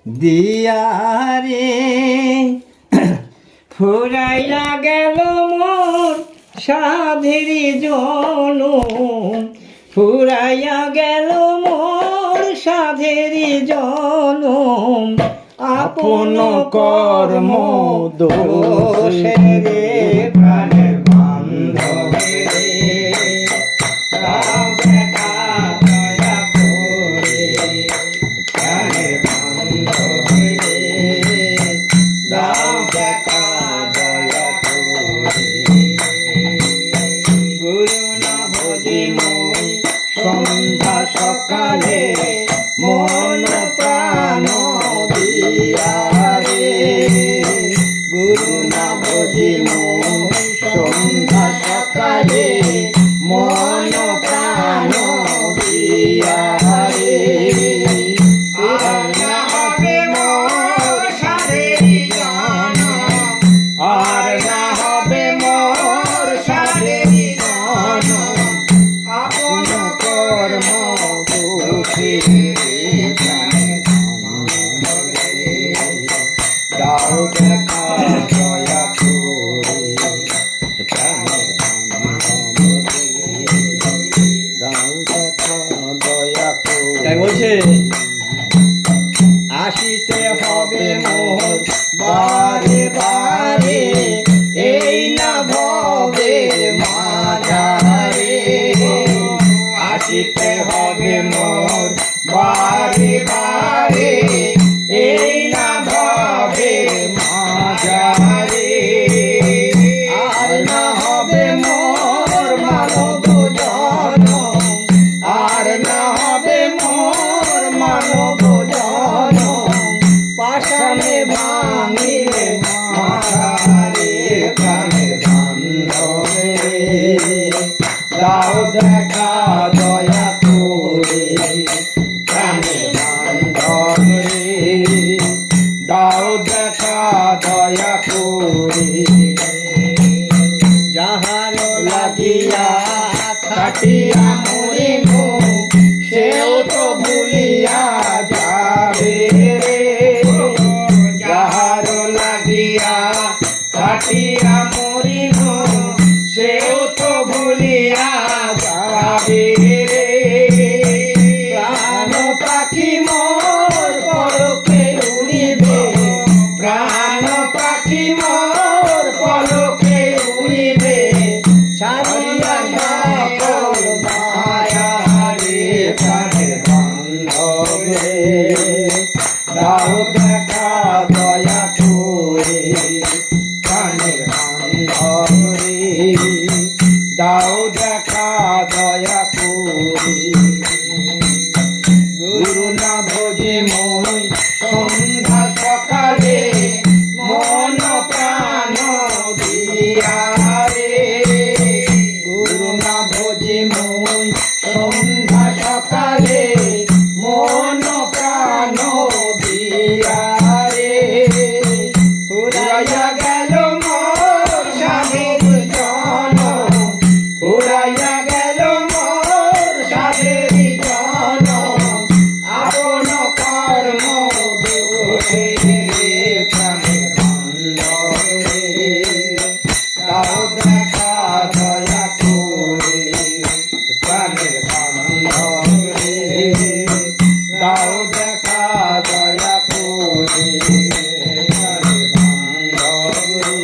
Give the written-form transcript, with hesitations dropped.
দিয়া রে ফুরাইয়া গেল মোর সাধের জনম, ফুরাইয়া গেল মোর সাধের জনম, আপন কর্ম দোষে রে প্রাণের বান্ধব রে, দাও দেখা দয়া করে প্রাণের বান্ধব রে, দাও দেখা দয়া করে। গুরু না ভজে মই সন্ধ্যা সকালে, মন প্রাণ দিয়া রে, গুরু না ভজে মই সন্ধ্যা সকালে, মন প্রাণ দিয়া রে, আর না হবে মোর সাধের জনম, আর না হবে মোর সাধের জনম, আপন কর্ম দোষে প্রাণের বান্ধব রে, দাও দেখা দয়া করে প্রাণের বান্ধব রে, দাও দেখা দয়া করে। তাই বলছে আসিতে হবে মোর বারে বারে, এই না ভবের মাঝারে, আসিতে হবে মোর বারে বারে, এই না ভবের মাঝারে, আর না হবে মোর মানব জনম, আর না হবে মোর মানব জনম, পাষাণে ভাঙিলে মারারে প্রাণের বান্ধব রে, দাও দেখা দয়া করে প্রাণের বান্ধব রে, দাও দেখা দয়া করে। যাহার লাগিয়া কাটিয়া মরিব, সেও তো ভুলিয়া যাবে রে, যাহার লাগিয়া কাটিয়া মরিব, সেও তো ভুলিয়া যাবে রে, প্রাণ পাখি মোর পলকে উড়িবে, প্রাণ পাখি মোর পলকে উড়িবে, ছাড়িয়া সকল মায়া রে প্রাণের বান্ধব রে, দাও দেখা দয়া করে প্রাণের বান্ধব রে, দাও দেখা দয়া করে। গুরু না ভজে মই সন্ধ্যা সকালে, মন প্রাণ দিয়া রে, গুরু না ভজে মই সন্ধ্যা সকালে, মন প্রাণ দিয়া রে, ফুরাইয়া গেল মোর সাধের জনম, ফুরাইয়া গেল মোর সাধের জনম, আপন কর্ম দোষে প্রাণের বান্ধব রে, দাও দেখা দয়া করে প্রাণের বান্ধব রে, দাও দেখা দয়া করে প্রাণের বান্ধব রে।